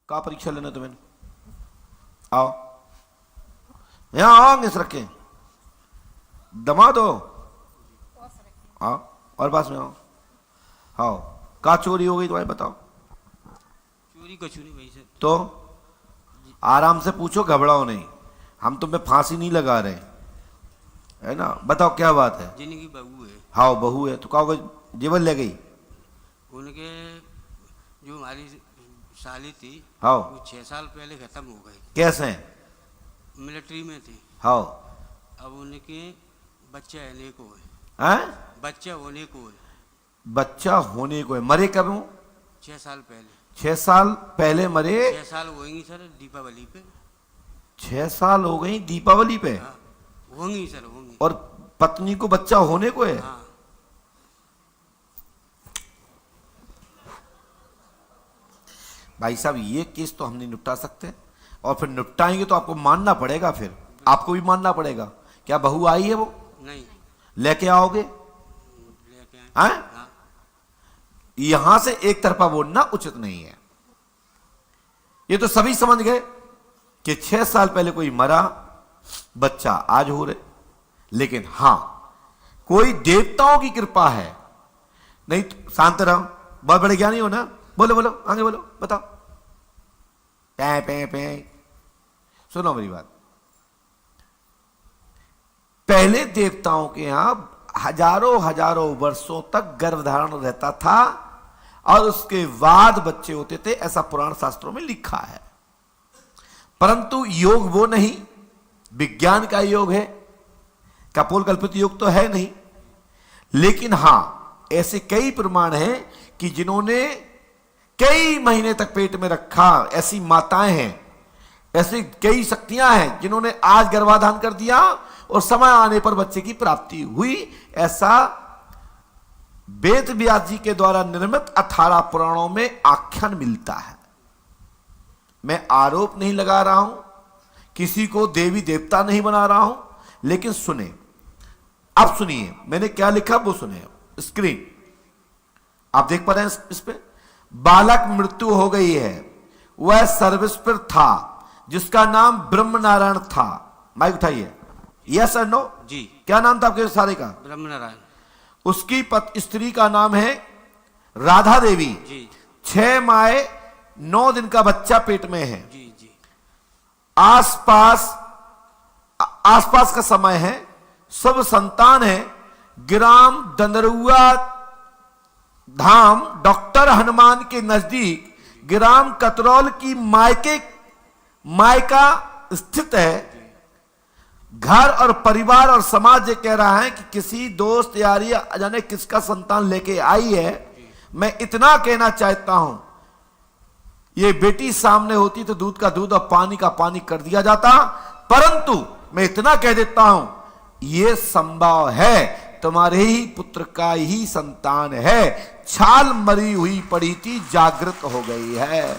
कहा परीक्षा लेना तुम्हें? आओ यहां आओ, आगे रखे दमा दो, आओ और पास में आओ। आओ, कहा चोरी हो गई तुम्हारी, बताओ। चोरी कुछ नहीं भाई सर। तो आराम से पूछो, घबराओ नहीं, हम तुम्हें फांसी नहीं लगा रहे, है ना। बताओ क्या बात है? जिनकी बहू है। हाँ बहू है, तो कहोगे जीवन ले गई? उनके जो हमारी साली थी, हाँ वो 6 साल पहले खत्म हो गई। कैसे? मिलिट्री में थी। हाँ। अब उनके बच्चा होने को है। हैं? बच्चा होने को है। बच्चा होने को है। मरे कब हूँ? 6 साल पहले। 6 साल पहले मरे? 6 साल होंगी सर दीपावली पे। 6 साल हो गई दीपावली पे? हाँ होंगी सर, होंगी। और पत्नी को बच्चा होने को है? हाँ। भाई साहब ये केस तो हम नहीं निपटा सकते, और फिर निपटाएंगे तो आपको मानना पड़ेगा, फिर आपको भी मानना पड़ेगा। क्या बहू आई है वो? नहीं। लेके आओगे? लेके आए। हाँ। यहां से एक तरफा बोलना उचित नहीं है। ये तो सभी समझ गए कि 6 साल पहले कोई मरा, बच्चा आज हो रहे। लेकिन हां, कोई देवताओं की कृपा है। नहीं तो शांत रहो, बहुत बड़े ज्ञानी हो ना। बोलो बोलो, आगे बोलो, बताओ। पे पे पे सुनो मेरी बात। पहले देवताओं के यहां हजारों हजारों वर्षों तक गर्भधारण रहता था, और उसके बाद बच्चे होते थे, ऐसा पुराण शास्त्रों में लिखा है। परंतु योग वो नहीं, विज्ञान का योग है, कपोल कल्पित योग तो है नहीं। लेकिन हां, ऐसे कई प्रमाण हैं कि जिन्होंने कई महीने तक पेट में रखा, ऐसी माताएं हैं, ऐसी कई शक्तियां हैं जिन्होंने आज गर्भाधान कर दिया और समय आने पर बच्चे की प्राप्ति हुई। ऐसा वेद व्यास जी के द्वारा निर्मित 18 पुराणों में आख्यान मिलता है। मैं आरोप नहीं लगा रहा हूं, किसी को देवी देवता नहीं बना रहा हूं, लेकिन सुने, अब सुनिए मैंने क्या लिखा वो सुने। स्क्रीन आप देख पा रहे हैं इस पे? बालक मृत्यु हो गई है, वह सर्विस पर था जिसका नाम ब्रह्म नारायण था। माइक उठाइए। यस और नो? जी। क्या नाम था आपके सारे का? ब्रह्म नारायण। उसकी स्त्री का नाम है राधा देवी। जी। 6 माह 9 दिन का बच्चा पेट में है। जी जी। आसपास का समय है, सब संतान है। ग्राम दंदरुआ धाम डॉक्टर हनुमान के नजदीक ग्राम कतरौल की मायका स्थित है। घर और परिवार और समाज ये कह रहा है कि किसी दोस्त यारी जाने किसका संतान लेके आई है। मैं इतना कहना चाहता हूं, ये बेटी सामने होती तो दूध का दूध और पानी का पानी कर दिया जाता। परंतु मैं इतना कह देता हूं, ये संभव है, तुम्हारे ही पुत्र का ही संतान है। छाल मरी हुई पड़ी थी, जागृत हो गई है।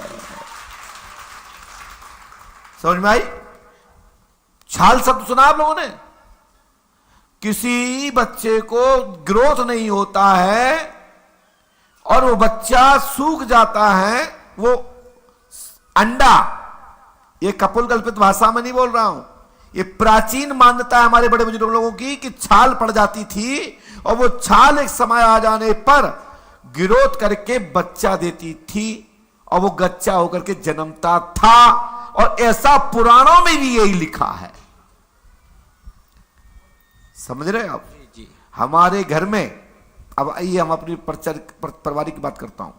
समझ में आई? छाल शब्द सुना आप लोगों ने? किसी बच्चे को ग्रोथ नहीं होता है और वो बच्चा सूख जाता है, वो अंडा, ये कपोल कल्पित भाषा में नहीं बोल रहा हूं, ये प्राचीन मान्यता है हमारे बड़े बुजुर्ग लोगों की कि छाल पड़ जाती थी और वो छाल एक समय आ जाने पर ग्रोथ करके बच्चा देती थी और वो गच्चा होकर के जन्मता था। और ऐसा पुराणों में भी यही लिखा है। समझ रहे आप? जी। हमारे घर में, अब आइए हम अपनी परिवार की बात करता हूं,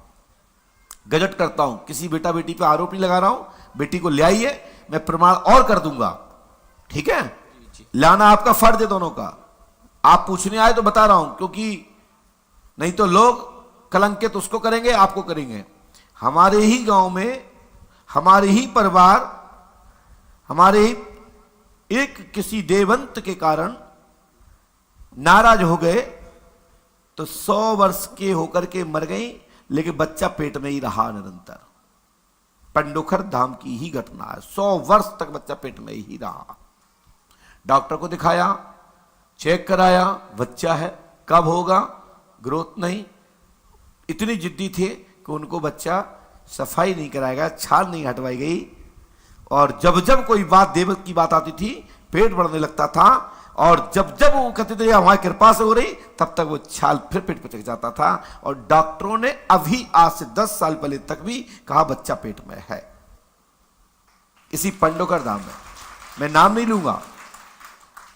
गजट करता हूं, किसी बेटा बेटी पे आरोप नहीं लगा रहा हूं। बेटी को ले आइए, मैं प्रमाण और कर दूंगा, ठीक है? लाना आपका फर्ज है दोनों का। आप पूछने आए तो बता रहा हूं, क्योंकि नहीं तो लोग कलंकित उसको करेंगे, आपको करेंगे। हमारे ही गांव में, हमारे ही परिवार, हमारे ही एक किसी देवंत के कारण नाराज हो गए तो 100 वर्ष के होकर के मर गई, लेकिन बच्चा पेट में ही रहा निरंतर। पंडोखर धाम की ही घटना है। 100 वर्ष तक बच्चा पेट में ही रहा। डॉक्टर को दिखाया, चेक कराया, बच्चा है, कब होगा, ग्रोथ नहीं। इतनी जिद्दी थे कि उनको बच्चा सफाई नहीं कराया गया, छाल नहीं हटवाई गई, और जब जब कोई बात देवक की बात आती थी पेट बढ़ने लगता था, और जब जब वो कहते थे हमारी कृपा से हो रही, तब तक वो छाल फिर पेट पे चढ़ जाता था। और डॉक्टरों ने अभी आज से 10 साल पहले तक भी कहा बच्चा पेट में है। इसी पंडोकर धाम में, मैं नाम नहीं लूंगा,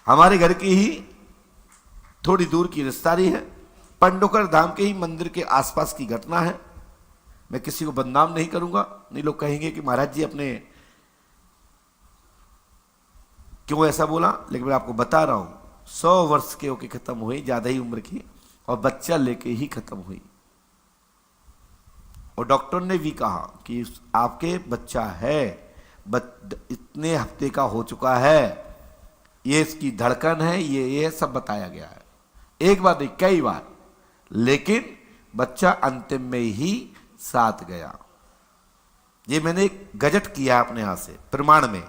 हमारे घर की ही थोड़ी दूर की रिश्तेदारी है, पंडोकर धाम के ही मंदिर के आसपास की घटना है। मैं किसी को बदनाम नहीं करूंगा, नहीं लोग कहेंगे कि महाराज जी अपने क्यों ऐसा बोला, लेकिन मैं आपको बता रहा हूं 100 वर्ष के होके खत्म हुई, ज्यादा ही उम्र की, और बच्चा लेके ही खत्म हुई। और डॉक्टर ने भी कहा कि आपके बच्चा है, इतने हफ्ते का हो चुका है, ये इसकी धड़कन है, ये सब बताया गया है, एक बार नहीं कई बार, लेकिन बच्चा अंतिम में ही साथ गया। ये मैंने एक गजट किया अपने हाथ से, प्रमाण में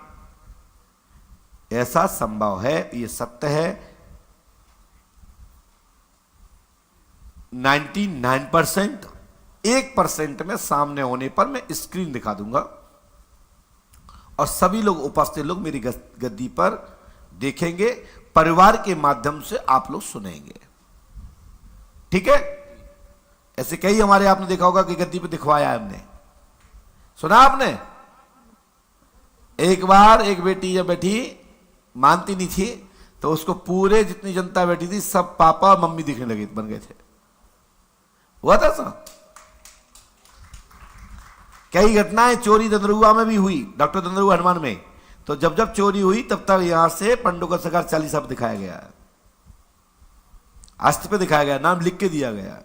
ऐसा संभव है, ये सत्य है। 99%, 1% में सामने होने पर मैं स्क्रीन दिखा दूंगा, और सभी लोग उपस्थित लोग मेरी गद्दी पर देखेंगे, परिवार के माध्यम से आप लोग सुनेंगे, ठीक है। ऐसे कई हमारे आपने देखा होगा कि गद्दी पे दिखवाया है हमने, सुना आपने। एक बार एक बेटी जब बैठी, मानती नहीं थी, तो उसको पूरे जितनी जनता बैठी थी सब पापा और मम्मी दिखने लगे, बन गए थे। हुआ था सब। कई घटनाएं चोरी दंदरुआ में भी हुई, डॉक्टर दंदरुआ हनुमान में, तो जब जब चोरी हुई तब तक यहां से पंडोकर सरकार 40 सब दिखाया गया, अस्त्र पे दिखाया गया, नाम लिख के दिया गया।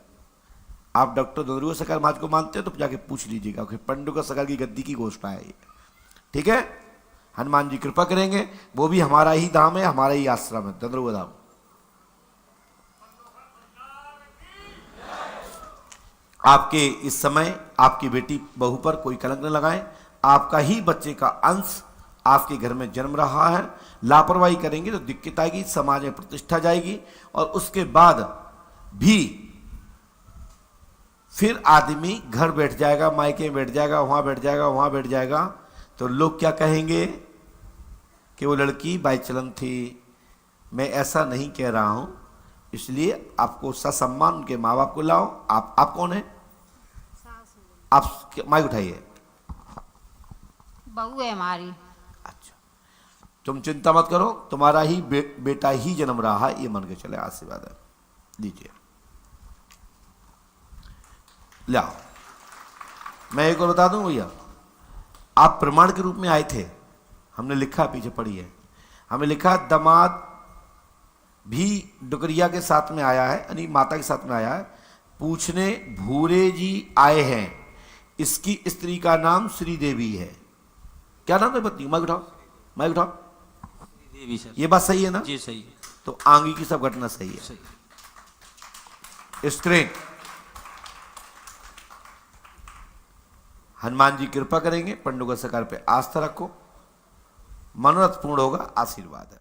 आप डॉक्टर दंदरुआ सरकार महाराज को मानते हो तो जाके पूछ लीजिएगा कि पंडोकर सरकार की गद्दी की घोषणा है ये, ठीक है। हनुमान जी कृपा करेंगे, वो भी हमारा ही धाम है, हमारा ही आश्रम है, दंदरुआ धाम। आपके इस समय आपकी बेटी बहू पर कोई कलंक न लगाएं, आपका ही बच्चे का अंश आपके घर में जन्म रहा है, लापरवाही करेंगे तो दिक्कत आएगी, समाज में प्रतिष्ठा जाएगी, और उसके बाद भी फिर आदमी घर बैठ जाएगा, मायके बैठ जाएगा, वहां बैठ जाएगा, वहां बैठ जाएगा, तो लोग क्या कहेंगे कि वो लड़की बाइचलन थी। मैं ऐसा नहीं कह रहा हूं, इसलिए आपको ससम्मान उनके माँ बाप को लाओ। आप कौन है? आप माइक उठाइए। बहू है हमारी। अच्छा, तुम चिंता मत करो, तुम्हारा ही बेटा ही जन्म रहा है, ये मान के चले, आशीर्वाद है, लीजिए, लाओ। मैं एक और बता दूं भैया, आप प्रमाण के रूप में आए थे, हमने लिखा, पीछे पढ़िए, हमें लिखा दामाद भी डुगरिया के साथ में आया है, यानी माता के साथ में आया है, पूछने भूरे जी आए हैं, इसकी स्त्री का नाम श्री देवी है। क्या नाम है पत्नी? माइक उठाओ, माइक उठाओ। देवी सर। ये बात सही है ना? जी सही है। तो आगे की सब घटना सही है, सही। स्क्रीन। हनुमान जी कृपा करेंगे, पंडोकर सरकार पे आस्था रखो, मनोरथ पूर्ण होगा, आशीर्वाद है।